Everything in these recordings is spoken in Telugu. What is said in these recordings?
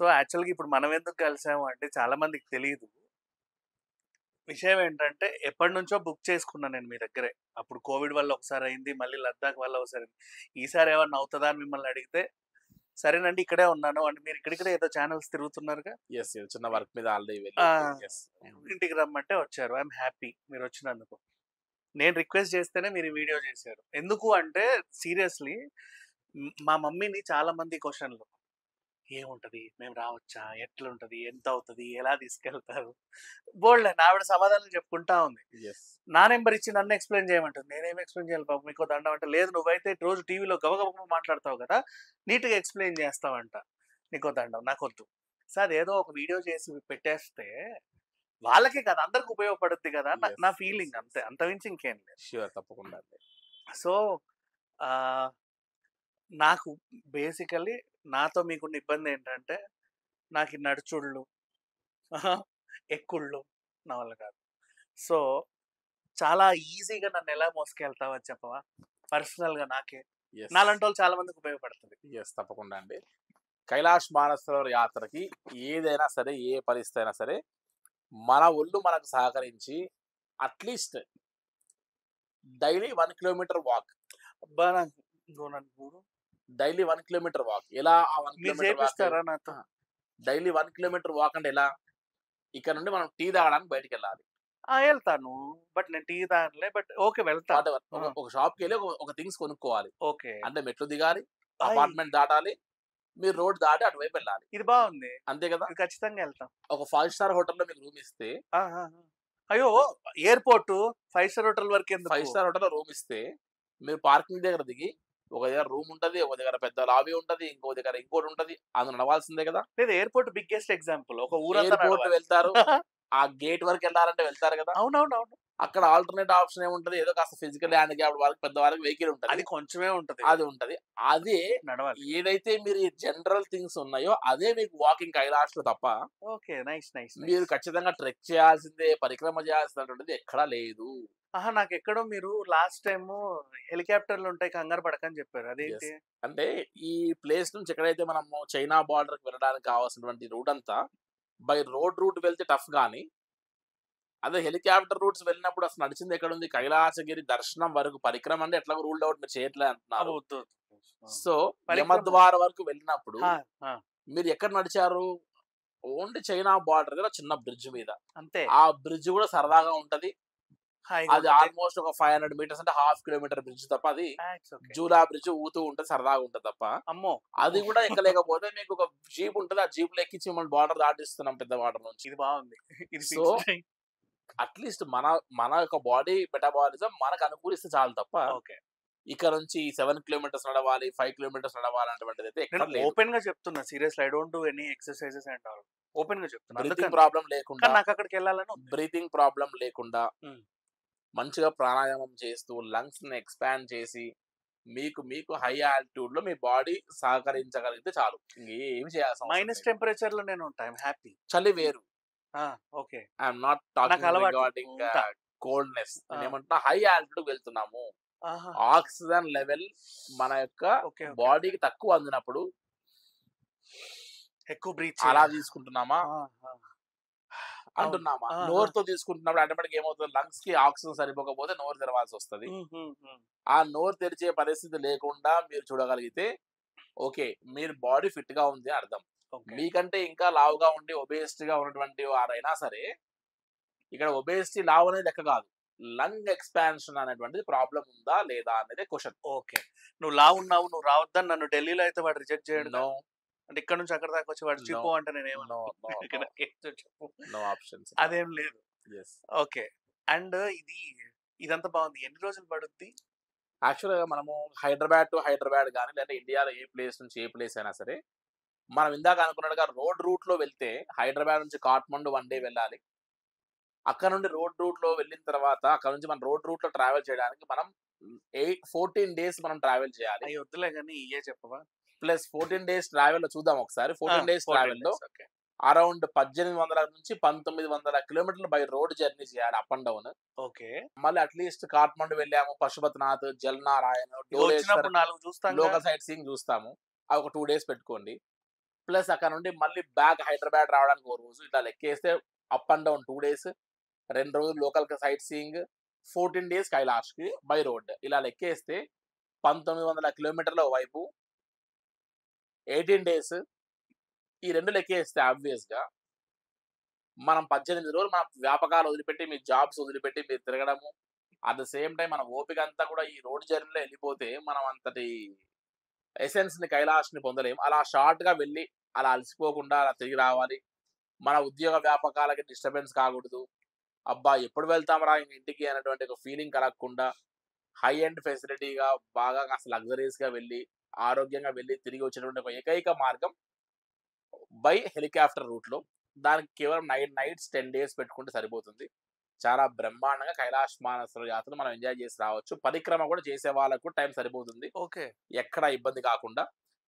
సో, యాక్చువల్‌గా ఇప్పుడు మనం ఎందుకు కలిసాము అంటే చాలా మందికి తెలీదు. విషయం ఏంటంటే ఎప్పటినుంచో బుక్ చేసుకున్నా నేను మీ దగ్గరే. అప్పుడు కోవిడ్ వల్ల ఒకసారి అయింది. మళ్ళీ లద్దాఖ్ వల్ల ఒకసారి అయింది. ఈసారి ఏమన్నా అవుతదా అని మిమ్మల్ని అడిగితే, సరేనండి ఇక్కడే ఉన్నాను. అంటే మీరు ఇక్కడిక్కడే ఏదో ఛానెల్స్ తిరుగుతున్నారుగా. యెస్. చిన్న వర్క్ మీద ఆల్రెడీ ఆ! వెళ్ళి యెస్. ఇంటికి రమ్మంటే వచ్చారు. ఐ యామ్ హ్యాపీ మీరొచ్చినందుకు. నేను రిక్వెస్ట్ చేస్తేనే మీరు ఈ వీడియో చేశారు. ఎందుకు అంటే సీరియస్‌లీ మా మమ్మీని చాలా మంది క్వెషన్‌లు. ఏముంటది? మేము రావచ్చా? ఎట్లుంటది? ఎంతవుతది? ఎలా తీసుకెళ్తారు? బోలెడన్ని ఆవిడ సమాధానాలు చెప్పుకుంటా ఉంది. యెస్. నా నంబర్ ఇచ్చి నన్ను ఎక్స్‌ప్లెయిన్ చేయమంటది. నేనేం ఎక్స్‌ప్లెయిన్ చేయాలి పాపం మీకో దండం అంటే, లేదు నువ్వైతే రోజు టీవీలో గబగబా మాట్లాడతావు కదా! నీట్‌గా ఎక్స్‌ప్లెయిన్ చేస్తావంట. నీకో దండం నాకొద్దు. సో, అదేదో ఒక వీడియో చేసి పెట్టేస్తే వాళ్ళకే కాదు అందరికి ఉపయోగపడుద్ది కదా! నా యెస్. నా యెస్. ఫీలింగ్ అంతే. యెస్. అంతకుమించి ఇంకేం లేదు. ష్యూర్ తప్పకుండా అండి. సో, ఆహ్, నాకు బేసికల్లీ నాతో మీకున్న ఇబ్బందేంటంటే, నాకు ఈ నడుచుడులు, ఎక్కుళ్ళు నా వల్ల కాదు. సో, చాలా ఈజీగా నన్నెలా మోసుకెళ్తావో చెప్పవా? పర్సనల్‌గా నాకే. యెస్. నాలాంటోళ్ళు చాలా మందికి ఉపయోగపడతది. యెస్. తప్పకుండా అండి. కైలాష్ మానసరోవర్ యాత్రకి ఏదైనా సరే, ఏ పరిస్థితి అయినా సరే, మన ఒళ్ళు మనకు సహకరించి అట్‌లీస్ట్ డైలీ 1 కిలోమీటర్ వాక్. అబ్బా! నాకు నువ్వు నన్ను డైలీ 1 కిలోమీటర్ వాక్. ఎలా ఆ 1 మీరు కిలోమీటర్ వాక్? చేపిస్తారా నాతో? డైలీ 1 కిలోమీటర్ వాక్ అంటే ఎలా? ఇక్కడ నుండి మనం టీ తాగడానికి బయటికెళ్ళాలి. ఎళ్తాను. బట్ నేను టీ తాగనులే. బట్ ఓకే వెళ్తా. వాటెవర్. ఆ! ఒక షాప్‌కెళ్ళి ఒక థింగ్స్ కొనుక్కోవాలి. ఓకే. అంటే మెట్లు దిగాలి, ఆయ్! అపార్ట్‌మెంట్ దాటాలి, మీరు రోడ్ దాటి అటువైపు వెళ్ళాలి. ఇది బావుంది. అంతే కదా! ఇది ఖచ్చితంగా ఎళ్తాం. ఒక 5 స్టార్ హోటల్‌లో మీకు రూమ్ ఇస్తే, ఆ! ఆ! ఆ! అయ్యో! Airport 5 star hotel 5 వరకెందుకు? స్టార్ హోటల్‌లో రూమ్ ఇస్తే, మీరు పార్కింగ్ దగ్గర దిగి, ఒక దగ్గర రూమ్ ఉంటది, ఒక దగ్గర పెద్ద లాబీ ఉంటది, ఇంకో దగ్గర ఇంకోటి ఉంటది. అందులో నడవాల్సిందే కదా! లేదు ఎయిర్‌పోర్ట్ బిగ్గెస్ట్ ఎగ్జాంపుల్. ఒక ఊరంతా ఎయిర్‌పోర్ట్ నడవాలి. వెళ్తారు. ఆ గేట్ వరకు వెళ్ళాలంటే వెళ్తారు కదా! అవునవునవును. అక్కడ ఆల్టర్‌నేట్ ఆప్షన్ ఏముంటది? ఏదో కాస్త ఫిజికల్లీ హ్యాండిక్యాప్డ్ వాళ్ళకి, పెద్దవాళ్ళకి వెహికల్ ఉంటది. అది కొంచెమే ఉంటది. అది ఉంటది. అదే నడవాలి. ఏదైతే మీరు ఈ జనరల్ థింగ్స్ ఉన్నాయో, అదే మీకు వాకింగ్ కైలాష్‌లో తప్ప, ఓకే. నైస్. నైస్. మీరు నైస్. ఖచ్చితంగా ట్రెక్ చేయాల్సిందే, పరిక్రమ చేయాల్సినటువంటిది ఎక్కడా లేదు. ఆహా! నాకెక్కడో మీరు లాస్ట్ టైము హెలికాప్టర్‌లుంటాయి కంగారు పడకని చెప్పారు. యెస్. అదేంటి? అంటే ఈ ప్లేస్ నుంచి ఎక్కడైతే మనము చైనా బోర్డర్‌కి వెళ్ళడానికి కావాల్సినటువంటి రూట్ అంతా బై రోడ్ రూట్ వెళ్తే టఫ్ గాని, అదే హెలికాప్టర్ రూట్స్ వెళ్ళినప్పుడు అసలు నడిచింది ఎక్కడుంది? కైలాసగిరి దర్శనం వరకు పరిక్రమ అంటే ఎట్లాగో రూల్డ్ ఔట్ మీరు చేయట్లే అంటున్నారు. వద్దు. ఆ! సో, పరిక్రమ. యమద్వారం వరకు వెళ్ళినప్పుడు ఆ! ఆ! మీరు ఎక్కడ నడిచారు? ఓన్లీ చైనా బోర్డర్ దగ్గర చిన్న బ్రిడ్జ్ మీద. అంతే. ఆ బ్రిడ్జ్ గూడా సరదాగా ఉంటది. హాయిగా అది ఉంటది. ఆల్‌మోస్ట్ ఒక 500 మీటర్స్ అంటే హాఫ్ కిలోమీటర్ బ్రిడ్జ్ తప్ప అది ఇట్స్ ఓకే. జూలా బ్రిడ్జ్ ఊతూ ఉంటది. సరదాగా ఉంటది తప్ప. అమ్మో! అది గూడా ఎక్కలేకపోతే మీకు ఒక జీప్ ఉంటది. ఆ జీప్‌లో ఎక్కించి మిమ్మల్ని బోర్డర్ దాటిస్తున్నాం పెద్ద బోర్డర్ నుంచి. ఇది బావుంది. ఇది సో, ఫిక్స్ చెయ్. అట్‌లీస్ట్ మన యొక్క బాడీ మెటబాలిజం మనకు అనుకూలిస్తే చాలు తప్ప, ఓకే. ఇక్కడ నుంచి 7 కిలోమీటర్స్ నడవాలి, 5 కిలోమీటర్స్ నడవాలి అటువంటిదైతే నేను ఎక్కడ లేదు. ఓపెన్‌గా చెప్తున్నా seriously I don't do any exercises and all. ఓపెన్‌గా చెప్తున్నా. బ్రీతింగ్ అందుకని. ప్రాబ్లమ్ లేకుండా, కానీ నాకక్కడికెళ్ళాలని ఉంది. బ్రీతింగ్ ప్రాబ్లమ్ లేకుండా హ్మ్. మంచిగా ప్రాణాయామం చేస్తూ లంగ్స్‌ని ఎక్స్‌పాండ్ చేసి, మీకు హై ఆల్టిట్యూడ్‌లో మీ బాడీ సహకరించగలిగితే చాలు. ఇంగేమి చేయాల్సిన అవసరం మైనస్ లేదు. టెంపరేచర్‌లో నేనుంటా. I am happy. చలి వేరు. ఆ! Okay. I am not talking నాకలవాటు. రిగార్డింగ్ ఉంటా. కోల్డ్‌నెస్. ఆ! నేనేమంటున్నా హై ఆల్టిట్యూడ్‌కి వెళ్తున్నాము. ఆహా! ఆక్సిజన్ లెవెల్ మన యొక్క ఓకే. ఓకే. ఓకే. బాడీకి తక్కువ అందినప్పుడు ఎక్కువ బ్రీత్ అలా చేయాలి. తీసుకుంటున్నామా? ఆ! ఆ! అవును. అంటున్నామా? ఆ! ఆ! నోరుతో తీసుకుంటున్నప్పుడు ఆటోమేటిక్‌గా ఏమవుతది? లంగ్స్‌కి ఆక్సిజన్ సరిపోకపోతే నోరు తెరవాల్సొస్తది. హ్మ్. హ్మ్. హ్మ్. ఆ నోరు తెరిచే పరిస్థితి లేకుండా మీరు చూడగలిగితే ఓకే. మీరు బాడీ ఫిట్‌గా ఉంది అని అర్థం. ఓకే. మీకంటే ఇంకా లావుగా ఉండి ఒబేసిటీగా ఉన్నటువంటి వారైనా సరే, ఇక్కడ ఒబేసిటీ, లావు అనేది లెక్క కాదు. లంగ్ ఎక్స్‌పాన్షన్ అనేటువంటిది ప్రాబ్లమ్ ఉందా? లేదా? అనేదే క్వెషన్. ఓకే. నువ్వు లావున్నావు, నువ్వు రావద్దని నన్ను ఢిల్లీలో అయితే వాడు రిజెక్ట్ చేయడుగా? నో. అంటే ఇక్కడ నుంచి అక్కడి దాకా వచ్చి వాడు నో. చిపో అంటే నేనేమనను. నో. నో. నో. నాకేంటో చెప్పు. No options. అదేం లేదు. యెస్. ఓకే. అండ్ ఇదంతా బావుంది. ఎన్ని రోజులు పడుద్ది? యాక్చువల్‌గా మనము హైదరాబాద్ టు హైదరాబాద్ గాని, లేదంటే ఇండియాలో ఏ ప్లేస్ నుంచి ఏ ప్లేస్ అయినా సరే, మనం ఇందాక అనుకున్నట్టుగా రోడ్ రూట్‌లో వెళ్తే హైదరాబాద్ నుంచి కాట్మండు 1 డే వెళ్ళాలి. అక్కడ నుండి రోడ్ రూట్‌లో వెళ్ళిన తర్వాత, అక్కడ నుంచి మనం రోడ్ రూట్‌లో ట్రావెల్ చేయడానికి మనం 14 డేస్ మనం ట్రావెల్ చేయాలి. అయి వద్దులే గాని ఇయ్యే చెప్పవా? ప్లస్ 14 డేస్ ట్రావెల్‌లో చూద్దాం ఒకసారి. 14 డేస్ 14 ట్రావెల్‌లో డేస్. ఓకే. అరౌండ్ 1800 నుంచి 1900 కిలోమీటర్లు బై రోడ్ జర్నీ చేయాలి అప్ అండ్ డౌన్. ఓకే. మళ్ళీ అట్‌లీస్ట్ కాట్మండు వెళ్ళాము, పశుపతినాథ్, జల్నారాయణ్, ఇగ డోలేశ్వర్ వచ్చినప్పుడు 4 చూస్తాంగా. లోకల్ సైట్ సీయింగ్ చూస్తాము. అవి ఒక 2 డేస్ పెట్టుకోండి. ప్లస్ అక్కడ నుండి మళ్ళీ బ్యాక్ హైదరాబాద్ రావడానికి ఒక రోజు. ఇట్లా లెక్కేస్తే అప్ అండ్ డౌన్ 2 డేస్, 2 రోజులు లోకల్ సైట్ సీయింగ్, 14 డేస్ కైలాష్‌కి బై రోడ్. ఇలా లెక్కేస్తే 1900 కిలోమీటర్ల వైపు 18 డేస్. ఈ 2 లెక్కేస్తే ఆబ్వియస్‌గా మనం 18 రోజులు మన వ్యాపకాలు వదిలిపెట్టి, మీ జాబ్స్ వదిలిపెట్టి మీరు తిరగడము. అట్ ద సేమ్ టైమ్ మన ఓపిక అంతా కూడా ఈ రోడ్ జర్నీలో వెళ్ళిపోతే మనం అంతటి ఎసెన్స్‌ని కైలాష్‌ని పొందలేం. అలా షార్ట్‌గా వెళ్ళి, అలా అలసిపోకుండా అలా తిరిగి రావాలి. మన ఉద్యోగ వ్యాపకాలకి డిస్టర్బెన్స్ కాకూడదు. అబ్బా! ఎప్పుడు వెళ్తాంరా ఇంటికి అనేటువంటి ఒక ఫీలింగ్ కలగకుండా, హై ఎండ్ ఫెసిలిటీగా బాగా కాస్త లగ్జరీస్‌గా వెళ్ళి, ఆరోగ్యంగా వెళ్ళి తిరిగి వచ్చేటువంటి ఒక ఏకైక మార్గం బై హెలికాప్టర్ రూట్‌లో. దానికి కేవలం 9 నైట్స్ 10 డేస్ పెట్టుకుంటే సరిపోతుంది. చాలా బ్రహ్మాండంగా కైలాష్ మానసరోవర్ యాత్రను మనం ఎంజాయ్ చేసి రావచ్చు. పరిక్రమ కూడా చేసే వాళ్ళకు టైం సరిపోతుంది. ఓకే. ఎక్కడ ఇబ్బంది కాకుండా.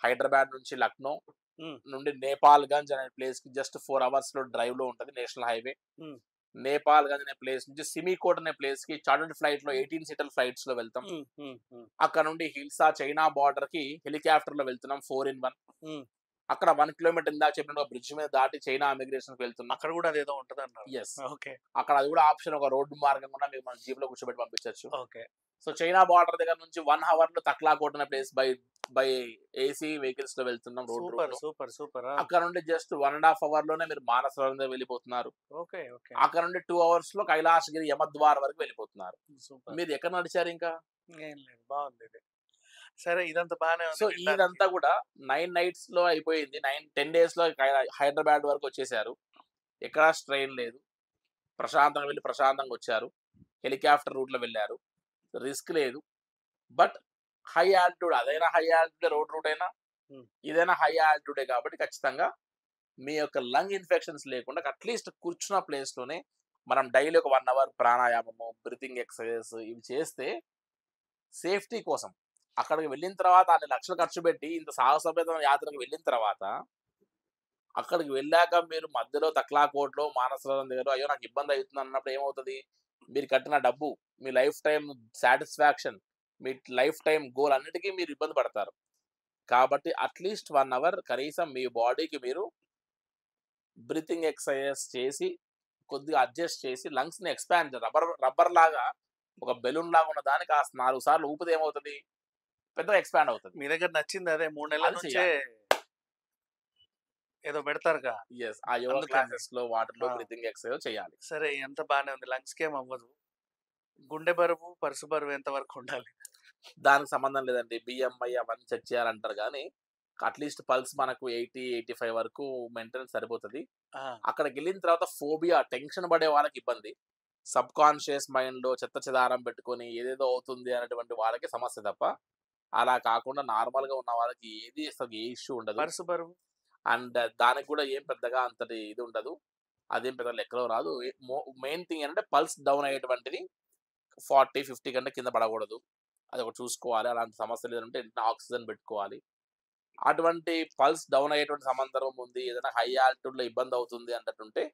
హైదరాబాద్ నుంచి లక్నో హ్మ్. నుండి నేపాల్‌గంజ్ అనే ప్లేస్‌కి జస్ట్ 4 అవర్స్‌లో డ్రైవ్‌లో ఉంటది. National highway. హ్మ్. నేపాల్‌గంజ్ అనే ప్లేస్ నుంచి సిమికోట్ అనే ప్లేస్‌కి చార్టర్డ్ ఫ్లైట్‌లో 18 సీటర్ ఫ్లైట్స్‌లో వెళ్తాం. హ్మ్. హ్మ్. హ్మ్. అక్కడ నుండి హిల్సా చైనా బోర్డర్‌కి హెలికాప్టర్‌లో వెళ్తున్నాం 4 in 1. హ్మ్. అక్కడ 1 కిలోమీటర్ ఇందాక చెప్పినట్టు బ్రిడ్జ్ మీద దాటి చైనా ఇమిగ్రేషన్‌కి వెళ్తున్నాం. అక్కడ గూడా అదేదో ఉంటదన్నారు. యెస్. ఓకే. అక్కడ అది కూడా ఆప్షన్, ఒక రోడ్డు మార్గం కూడా మీరు మన జీప్‌లో కూర్చోబెట్టి పంపించొచ్చు. ఓకే. సో చైనా బోర్డర్ దగ్గర నుంచి 1 హవర్‌లో తక్లాకోట్ అనే ప్లేస్ బై ఏసీ వెహికల్స్‌లో వెళ్తున్నాం రోడ్ సూపర్. రూట్‌లో. సూపర్. సూపర్. ఆ! అక్కడ నుండి జస్ట్ 1 ½ అవర్‌లోనే మీరు మానసరోవర్ దగ్గరికి వెళ్ళిపోతున్నారు. ఓకే. ఓకే. అక్కడ నుండి 2 అవర్స్‌లో కైలాసగిరి యమద్వార్ వరకు వెళ్ళిపోతున్నారు. సూపర్. మీరు ఎక్కడ నడిచారు ఇంకా? ఏం లేదు. బావుందిది. సరే ఇదంతా బానే సో ఉంది వినడానికి. ఇదంతా కూడా 9 నైట్స్‌లో అయిపోయింది. 10 డేస్‌లో హైదరాబాద్ వరకు వచ్చేసారు. ఎక్కడా స్ట్రెయిన్ లేదు. ప్రశాంతంగా వెళ్లి ప్రశాంతంగా వచ్చారు. హెలికాప్టర్ రూట్‌లో వెళ్లారు. రిస్క్ లేదు. బట్ హై ఆల్టిట్యూడ్, అదైనా హై ఆల్టిట్యూడ్ రోడ్ రూట్ అయినా, హ్మ్. ఇదైనా హై ఆల్టిట్యూడే కాబట్టి ఖచ్చితంగా మీ యొక్క లంగ్ ఇన్ఫెక్షన్స్ లేకుండా అట్‌లీస్ట్ కూర్చున్న ప్లేస్‌లోనే మనం డైలీ ఒక 1 అవర్ ప్రాణాయామము, బ్రీతింగ్ ఎక్సర్‌సైజెస్ ఇవి చేస్తే సేఫ్టీ కోసం. అక్కడికి వెళ్ళిన తర్వాత అన్ని లక్షలు ఖర్చు పెట్టి ఇంత సాహసోపేతమైన యాత్రకు వెళ్ళిన తర్వాత, అక్కడికి వెళ్ళాక మీరు మధ్యలో తక్లాకోట్‌లో, మానసరోవరం దగ్గర అయ్యో! నాకు ఇబ్బంది అవుతుంది అన్నప్పుడు ఏమవుతది? మీరు కట్టిన డబ్బు, మీ లైఫ్ టైమ్ సాటిస్ఫాక్షన్, మీ లైఫ్ టైమ్ గోల్ అన్నిటికి మీరు ఇబ్బంది పడతారు. కాబట్టి అట్‌లీస్ట్ 1 అవర్ కనీసం మీ బాడీకి మీరు బ్రీతింగ్ ఎక్సర్‌సైజెస్ చేసి, కొద్దిగా అడ్జస్ట్ చేసి లంగ్స్‌ని ఎక్స్‌పాండ్ రబ్బర్ లాగా, ఒక బెలూన్ లాగా ఉన్న దాన్ని కాస్త 4 సార్లు ఊపితే ఏమవుతది? పెద్దగా ఎక్స్‌పాండ్ అవుతది. మీ దగ్గర నచ్చింది అదే 3 నెలల అది నుంచే చేయాలి. ఏదో పెడతారుగా. యెస్. ఆ యోగా అందుకని. క్లాసెస్‌లో వాటిలో ఆ! బ్రీతింగ్ ఎక్సర్‌సైజ్ చేయాలి. సరే ఇదంతా బానే ఉంది. లంగ్స్‌కేం అవ్వదు. గుండె బరువు, పర్సు బరువు ఎంత వరకు ఉండాలి? దానికి సంబంధం లేదండి. బీఎంఐ అవన్నీ చెక్ చేయాలంటారు గానీ, అట్‌లీస్ట్ పల్స్ మనకు 80, 85 వరకు మెయింటెనెన్స్ సరిపోతది. ఆ! అక్కడికెళ్ళిన తర్వాత ఫోబియా, టెన్షన్ పడే వాళ్ళకి ఇబ్బంది. సబ్‌కాన్షియస్ మైండ్‌లో చెత్త చెదారం పెట్టుకొని ఏదేదో అవుతుంది అనేటువంటి వాళ్ళకి సమస్య తప్ప, అలా కాకుండా నార్మల్‌గా ఉన్న వాళ్ళకి ఏది అసలు ఏ ఇష్యూ ఉండదు. పర్సు బరువు? అండ్ దానికి కూడా ఏం పెద్దగా అంతటి ఇది ఉండదు. అదేం పెద్ద లెక్కలో రాదు. మెయిన్ థింగ్ ఏంటంటే పల్స్ డౌన్ అయ్యేటువంటిది 40, 50 కంటే కింద పడకూడదు. అదొకటి చూసుకోవాలి. అలాంటి సమస్య లేదంటే వెంటనే ఆక్సిజన్ పెట్టుకోవాలి. అటువంటి పల్స్ డౌన్ అయ్యేటువంటి సందర్భం ఉంది. ఏదైనా హై ఆల్టిట్యూడ్‌లో ఇబ్బంది అవుతుంది అన్నట్టుంటే,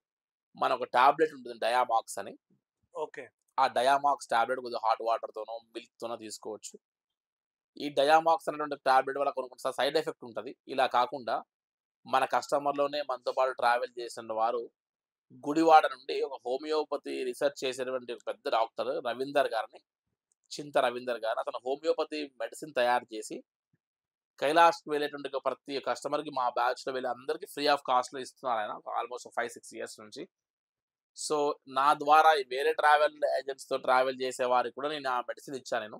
మనొక టాబ్లెట్ ఉంటుంది డయామాక్స్ అని. ఓకే. ఆ డయామాక్స్ టాబ్లెట్ కొద్దిగా హాట్ వాటర్‌తోనో, మిల్క్‌తోనో తీసుకోవచ్చు. ఈ డయామాక్స్ అనేటువంటి టాబ్లెట్ వల్ల కొన్ని కొన్ని సైడ్ ఎఫెక్ట్ ఉంటది. ఇలా కాకుండా మన కస్టమర్‌లోనే మనతో పాటు ట్రావెల్ చేసిన వారు గుడివాడ నుండి ఒక హోమియోపతి రిసర్చ్ చేసేటువంటి ఒక పెద్ద డాక్టర్ రవీందర్ గారిని, చింత రవీందర్ గారు. అతను హోమియోపతి మెడిసిన్ తయారు చేసి కైలాష్‌కి వెళ్ళేటువంటి ప్రతి కస్టమర్‌కి మా బ్యాచ్‌లో వెళ్ళే అందరికి ఫ్రీ ఆఫ్ కాస్ట్‌లో ఇస్తున్నారాయన. ఆల్‌మోస్ట్ 5, 6 ఇయర్స్ నుంచి. సో, నా ద్వారా వేరే ట్రావెల్ ఏజెంట్స్‌తో ట్రావెల్ చేసే వారికి కూడా నేను ఆ మెడిసిన్ ఇచ్చా నేను.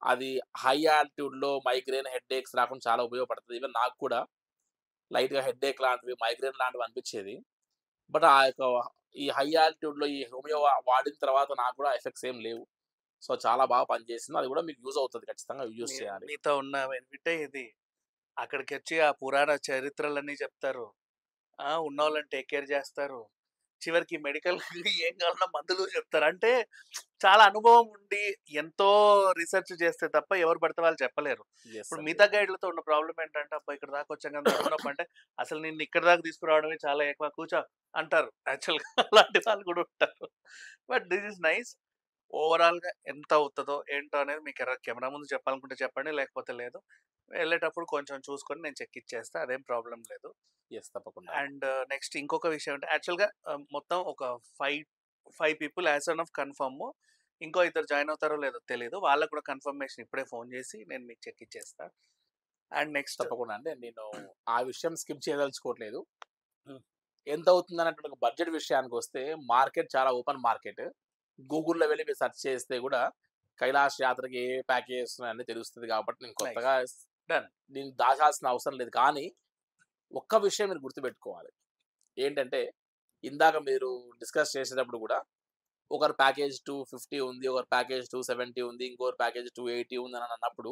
అది హై ఆల్టిట్యూడ్‌లో మైగ్రేన్, హెడ్‌ఏక్స్ రాకుండా చాలా ఉపయోగపడుతది. ఈవెన్ నాకు కూడా లైట్‌గా హెడ్‌ఏక్ లాంటివి, మైగ్రేన్ లాంటివి అనిపిచ్చేది. బట్ ఆ యొక్క ఈ హై ఆల్టిట్యూడ్‌లో ఈ హోమియో వాడిన తర్వాత నాకు కూడా ఎఫెక్ట్స్ ఏం లేవు. సో, చాలా బాగా పనిచేసింది. అది కూడా మీకు యూజ్ అవుతది. ఖచ్చితంగా యూజ్ చేయాలి. మీతో ఉన్న బెనిఫిటే ఇది. అక్కడికొచ్చి ఆ పురాణ చరిత్రలన్నీ చెప్తారు. ఆ! ఉన్నోళ్ళని టేక్ కేర్ జేస్తారు. చివరికి మెడికల్ ఏం కావాలన్నా మందులు చెప్తారు. అంటే చాలా అనుభవం ఉండి, ఎంతో రిసర్చ్ చేస్తే తప్ప ఎవరు పడితే వాళ్ళు చెప్పలేరు. యెస్ ఇప్పుడు అండి. మిగతా గైడ్‌లతో ఉన్న ప్రాబ్లమ్ ఏంటంటే, అబ్బా! ఇక్కడి దాకా వచ్చాం కదా! నడుము అంటే, అసలు నిన్ను ఇక్కడి దాకా తీసుకురావడమే చాలా ఎక్కువ కూర్చో అంటారు. యాక్చువల్‌గా అలాంటి వాళ్ళు కూడా ఉంటారు. But this is nice. ఓవరాల్‌గా ఎంత అవుతదో, ఏంటో అనేది మీకు కెమెరా ముందు చెప్పాలనుకుంటే చెప్పండి. లేకపోతే లేదు. వెళ్ళేటప్పుడు కొంచెం చూసుకొని నేను చెక్ ఇచ్చేస్తా. అదేం ప్రాబ్లమ్ లేదు. యెస్. తప్పకుండా. అండ్ నెక్స్ట్ ఇంకొక విషయం అంటే యాక్చువల్‌గా మొత్తం ఒక 5 people as on of confirm. ఇంకో ఇద్దరు జాయిన్ అవుతారో లేదో తెలీదు. వాళ్ళకి కూడా కన్ఫర్మేషన్ ఇప్పుడే ఫోన్ చేసి నేను మీకు చెక్ ఇచ్చేస్తా. అండ్ నెక్స్ట్ తప్పకుండా అండి. నేను ఆ విషయం స్కిప్ చేయదలుచుకోవట్లేదు. హ్మ్. ఎంత అవుతుందన్నటువంటి ఒక బడ్జెట్ విషయానికొస్తే మార్కెట్ చాలా ఓపెన్ మార్కెట్. గూగుల్‌లో వెళ్లి మీరు సెర్చ్ చేస్తే కూడా కైలాష్ యాత్రకి ఏ ప్యాకేజెస్ ఉన్నాయని తెలుస్తది కాబట్టి నేను నైస్. కొత్తగా డన్. దీన్ని దాచాల్సిన అవసరం లేదు. కానీ ఒక్క విషయం మీరు గుర్తుపెట్టుకోవాలి. ఏంటంటే ఇందాక మీరు డిస్కస్ చేసేటప్పుడు కూడా ఒకరి ప్యాకేజ్ 250 ఉంది. ఒకరి ప్యాకేజ్ 270 ఉంది. ఇంకొకరి ప్యాకేజ్ 280 ఉందని అన్నప్పుడు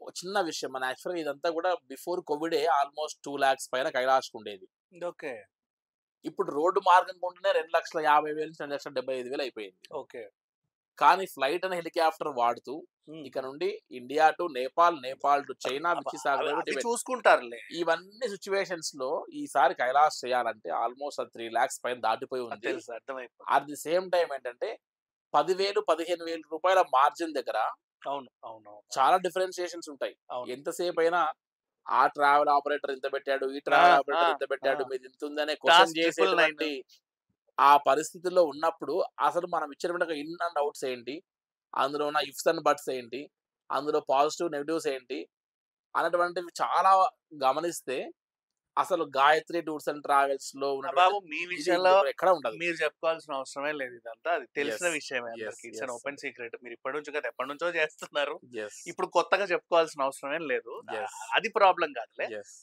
ఒక చిన్న విషయం మన యాక్చువల్‌గా ఇదంతా కూడా బిఫోర్ కోవిడే ఆల్‌మోస్ట్ 2,00,000 పైన కైలాష్‌కుండేది. ఓకే. ఇప్పుడు రోడ్డు మార్గం కొంటేనే 2,50,000 నుంచి 2,75,000 అయిపోయింది. ఓకే. కానీ ఫ్లైట్ అండ్ హెలికాప్టర్ వాడుతూ హ్మ్. ఇక నుండి India to Nepal, Nepal to China, అబ్బా! విచ్ ఈస్ సాగర్ అది చూసుకుంటారులే. ఇవన్నీ సిట్యుయేషన్స్‌లో ఈసారి కైలాష్ చేయాలంటే ఆల్‌మోస్ట్ 3,00,000 పైన దాటిపోయి అది ఉంది. తెలుసు. అర్థమైపోయింది. అట్ ది సేమ్ టైమ్ ఏంటంటే 10,000, 15,000 రూపాయల మార్జిన్ దగ్గర అవును. అవునవును. చాలా డిఫరెన్షియేషన్స్ ఉంటాయి. అవును. ఎంతసేపైనా ఆ ట్రావెల్ ఆపరేటర్ ఇంత పెట్టాడు, ఈ ఆ! ట్రావెల్ ఆ! ఆపరేటర్ ఇంత ఆ! పెట్టాడు, మీది ఇంత ఉందనే క్వెషన్ టాస్క్ 999. చేసేటువంటి ఆ పరిస్థితుల్లో ఉన్నప్పుడు అసలు మనం ఇచ్చినటువంటి ఇన్ అండ్ ఔట్స్ ఏంటి? అందులో ఉన్న ఇఫ్స్ అండ్ బట్స్ ఏంటి? అందులో పాజిటివ్, నెగెటివ్స్ ఏంటి? అనేటువంటివి చాలా గమనిస్తే అసలు గాయత్రి టూర్స్ అండ్ ట్రావెల్స్‌లో ఉన్నటువంటి బాబు మీ ఇది విషయంలో ఇంకెక్కడ ఉండదు. మీరు చెప్పుకోవాల్సిన అవసరమే లేదు ఇదంతా. అది తెలిసిన యెస్. విషయమే యెస్. అందరికి. ఇట్స్ అన్ యెస్ ఓపెన్ అండి. సీక్రెట్. మీరు ఇప్పటి నుంచి కాదు ఎప్పటినుంచో చేస్తున్నారు. యెస్. ఇప్పుడు కొత్తగా చెప్పుకోవాల్సిన అవసరమేం లేదు. యెస్. అది ప్రాబ్లమ్ కాదులే. యెస్.